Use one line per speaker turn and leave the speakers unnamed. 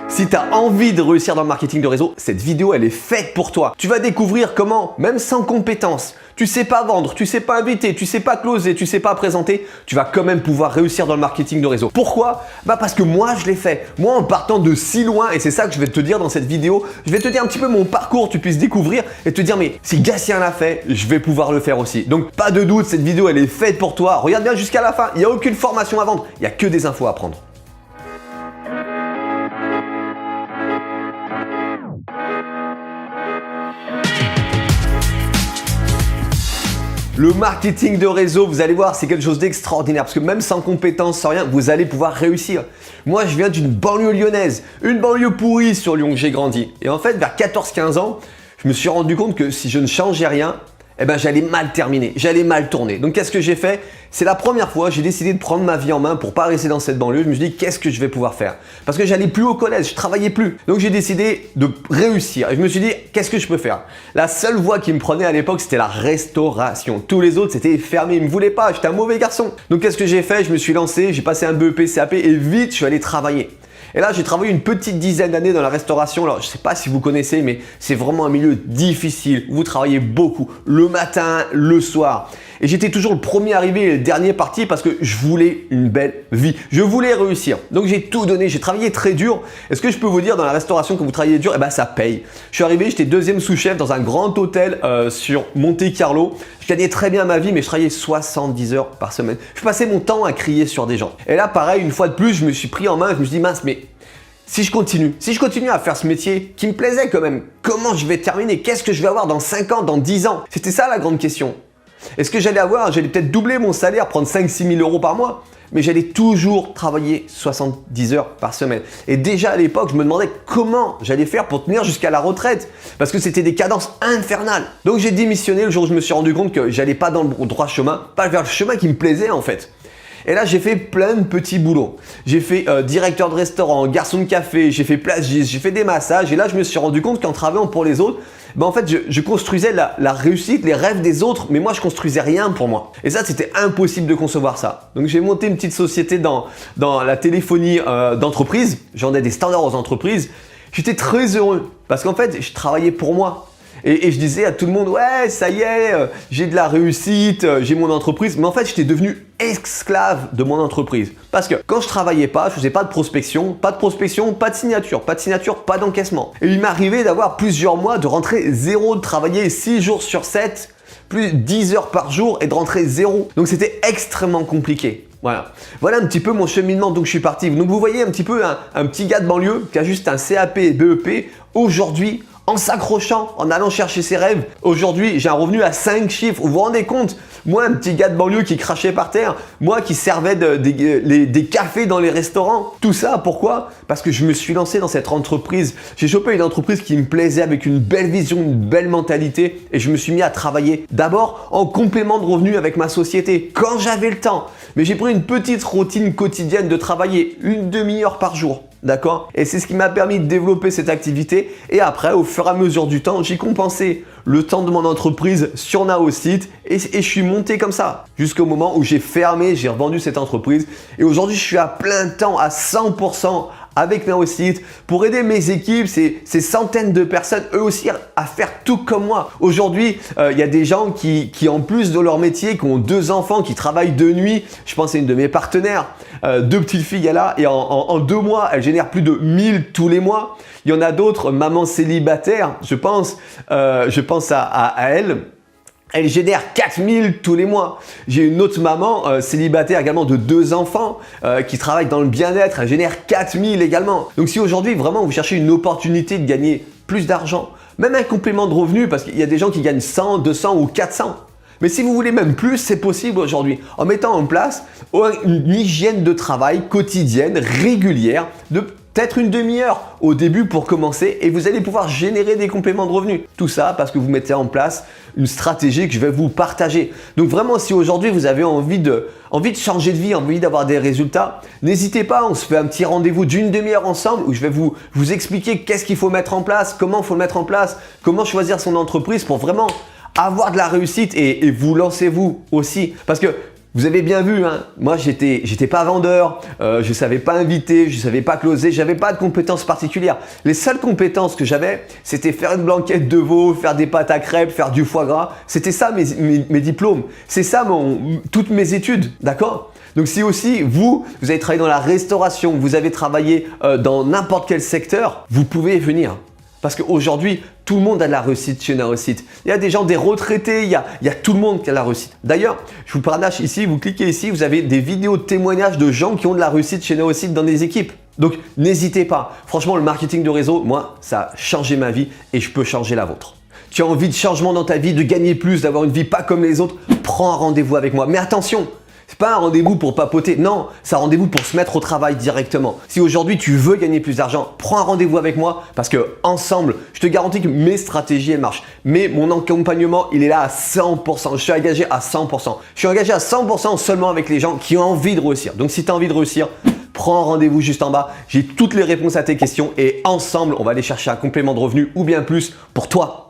Si tu as envie de réussir dans le marketing de réseau, cette vidéo elle est faite pour toi. Tu vas découvrir comment, même sans compétences, tu sais pas vendre, tu sais pas inviter, tu sais pas closer, tu sais pas présenter, tu vas quand même pouvoir réussir dans le marketing de réseau. Pourquoi? Parce que moi je l'ai fait. Moi en partant de si loin, et c'est ça que je vais te dire dans cette vidéo, je vais te dire un petit peu mon parcours, tu puisses découvrir et te dire mais si Gatien l'a fait, je vais pouvoir le faire aussi. Donc pas de doute, cette vidéo elle est faite pour toi. Regarde bien jusqu'à la fin, il n'y a aucune formation à vendre, il n'y a que des infos à prendre. Le marketing de réseau, vous allez voir, c'est quelque chose d'extraordinaire parce que même sans compétences, sans rien, vous allez pouvoir réussir. Moi, je viens d'une banlieue lyonnaise, une banlieue pourrie sur Lyon que j'ai grandi. Et en fait, vers 14-15 ans, je me suis rendu compte que si je ne changeais rien, j'allais mal terminer, j'allais mal tourner. Donc qu'est-ce que j'ai fait? C'est la première fois, j'ai décidé de prendre ma vie en main pour pas rester dans cette banlieue. Je me suis dit, qu'est-ce que je vais pouvoir faire? Parce que j'allais plus au collège, je travaillais plus. Donc j'ai décidé de réussir. Et je me suis dit, qu'est-ce que je peux faire? La seule voie qui me prenait à l'époque, c'était la restauration. Tous les autres, c'était fermé, ils me voulaient pas, j'étais un mauvais garçon. Donc qu'est-ce que j'ai fait? Je me suis lancé, j'ai passé un BEP, CAP et vite, je suis allé travailler. Et là, j'ai travaillé une petite dizaine d'années dans la restauration. Alors, je ne sais pas si vous connaissez, mais c'est vraiment un milieu difficile. Vous travaillez beaucoup, le matin, le soir. Et j'étais toujours le premier arrivé et le dernier parti parce que je voulais une belle vie. Je voulais réussir. Donc, j'ai tout donné. J'ai travaillé très dur. Et ce que je peux vous dire dans la restauration, quand vous travaillez dur, ça paye. Je suis arrivé, j'étais deuxième sous-chef dans un grand hôtel sur Monte-Carlo. Je gagnais très bien ma vie, mais je travaillais 70 heures par semaine. Je passais mon temps à crier sur des gens. Et là, pareil, une fois de plus, je me suis pris en main. Je me suis dit, mince, mais si je continue à faire ce métier qui me plaisait quand même, comment je vais terminer? Qu'est-ce que je vais avoir dans 5 ans, dans 10 ans? C'était ça la grande question. Est-ce que j'allais peut-être doubler mon salaire, prendre 5-6 000 euros par mois, mais j'allais toujours travailler 70 heures par semaine. Et déjà à l'époque, je me demandais comment j'allais faire pour tenir jusqu'à la retraite, parce que c'était des cadences infernales. Donc j'ai démissionné le jour où je me suis rendu compte que j'allais pas dans le droit chemin, pas vers le chemin qui me plaisait en fait. Et là, j'ai fait plein de petits boulots. J'ai fait directeur de restaurant, garçon de café, j'ai fait plagiste, j'ai fait des massages. Et là, je me suis rendu compte qu'en travaillant pour les autres, en fait, je construisais la réussite, les rêves des autres, mais moi, je construisais rien pour moi. Et ça, c'était impossible de concevoir ça. Donc, j'ai monté une petite société dans la téléphonie d'entreprise. J'en ai des standards aux entreprises. J'étais très heureux parce qu'en fait, je travaillais pour moi. Et je disais à tout le monde, ouais, ça y est, j'ai de la réussite, j'ai mon entreprise. Mais en fait, j'étais devenu esclave de mon entreprise. Parce que quand je travaillais pas, je faisais pas de prospection, pas de signature, pas d'encaissement. Et il m'arrivait d'avoir plusieurs mois de rentrer zéro, de travailler 6 jours sur 7, plus 10 heures par jour et de rentrer zéro. Donc c'était extrêmement compliqué. Voilà un petit peu mon cheminement, donc je suis parti. Donc vous voyez un petit peu un petit gars de banlieue qui a juste un CAP et BEP. Aujourd'hui, en s'accrochant, en allant chercher ses rêves. Aujourd'hui, j'ai un revenu à 5 chiffres. Vous vous rendez compte? Moi, un petit gars de banlieue qui crachait par terre, moi qui servais des cafés dans les restaurants. Tout ça, pourquoi? Parce que je me suis lancé dans cette entreprise. J'ai chopé une entreprise qui me plaisait avec une belle vision, une belle mentalité et je me suis mis à travailler d'abord en complément de revenus avec ma société quand j'avais le temps. Mais j'ai pris une petite routine quotidienne de travailler une demi-heure par jour. D'accord? Et c'est ce qui m'a permis de développer cette activité. Et après, au fur et à mesure du temps, j'ai compensé le temps de mon entreprise sur Naosite et je suis monté comme ça jusqu'au moment où j'ai fermé, j'ai revendu cette entreprise. Et aujourd'hui, je suis à plein temps, à 100% avec Naosite pour aider mes équipes, ces centaines de personnes, eux aussi, à faire tout comme moi. Aujourd'hui, il y a des gens qui en plus de leur métier, qui ont 2 enfants, qui travaillent de nuit. Je pense à une de mes partenaires, 2 petites filles elle a, et en 2 mois, elle génère plus de 1000 tous les mois. Il y en a d'autres, maman célibataire, je pense à elle. Elle génère 4000 tous les mois. J'ai une autre maman célibataire également de 2 enfants qui travaille dans le bien-être. Elle génère 4000 également. Donc si aujourd'hui vraiment vous cherchez une opportunité de gagner plus d'argent, même un complément de revenu parce qu'il y a des gens qui gagnent 100, 200 ou 400. Mais si vous voulez même plus, c'est possible aujourd'hui en mettant en place une hygiène de travail quotidienne, régulière, de peut-être une demi-heure au début pour commencer et vous allez pouvoir générer des compléments de revenus. Tout ça parce que vous mettez en place une stratégie que je vais vous partager. Donc vraiment, si aujourd'hui vous avez envie de changer de vie, envie d'avoir des résultats, n'hésitez pas, on se fait un petit rendez-vous d'une demi-heure ensemble où je vais vous expliquer qu'est-ce qu'il faut mettre en place, comment il faut le mettre en place, comment choisir son entreprise pour vraiment avoir de la réussite et vous lancez-vous aussi. Parce que Vous avez bien vu, hein, moi j'étais pas vendeur, je savais pas inviter, je savais pas closer, j'avais pas de compétences particulières. Les seules compétences que j'avais, c'était faire une blanquette de veau, faire des pâtes à crêpes, faire du foie gras. C'était ça mes diplômes, c'est ça toutes mes études, d'accord? Donc si aussi vous avez travaillé dans la restauration, vous avez travaillé dans n'importe quel secteur, vous pouvez venir. Parce qu'aujourd'hui, tout le monde a de la réussite chez Neurosite. Il y a des gens, des retraités, il y a tout le monde qui a de la réussite. D'ailleurs, je vous partage ici, vous cliquez ici, vous avez des vidéos de témoignages de gens qui ont de la réussite chez Neurosite dans des équipes. Donc, n'hésitez pas. Franchement, le marketing de réseau, moi, ça a changé ma vie et je peux changer la vôtre. Tu as envie de changement dans ta vie, de gagner plus, d'avoir une vie pas comme les autres, prends un rendez-vous avec moi. Mais attention! C'est pas un rendez-vous pour papoter, non, c'est un rendez-vous pour se mettre au travail directement. Si aujourd'hui tu veux gagner plus d'argent, prends un rendez-vous avec moi parce que ensemble, je te garantis que mes stratégies elles marchent. Mais mon accompagnement, il est là à 100%. Je suis engagé à 100%. Je suis engagé à 100% seulement avec les gens qui ont envie de réussir. Donc si tu as envie de réussir, prends un rendez-vous juste en bas. J'ai toutes les réponses à tes questions et ensemble, on va aller chercher un complément de revenu ou bien plus pour toi.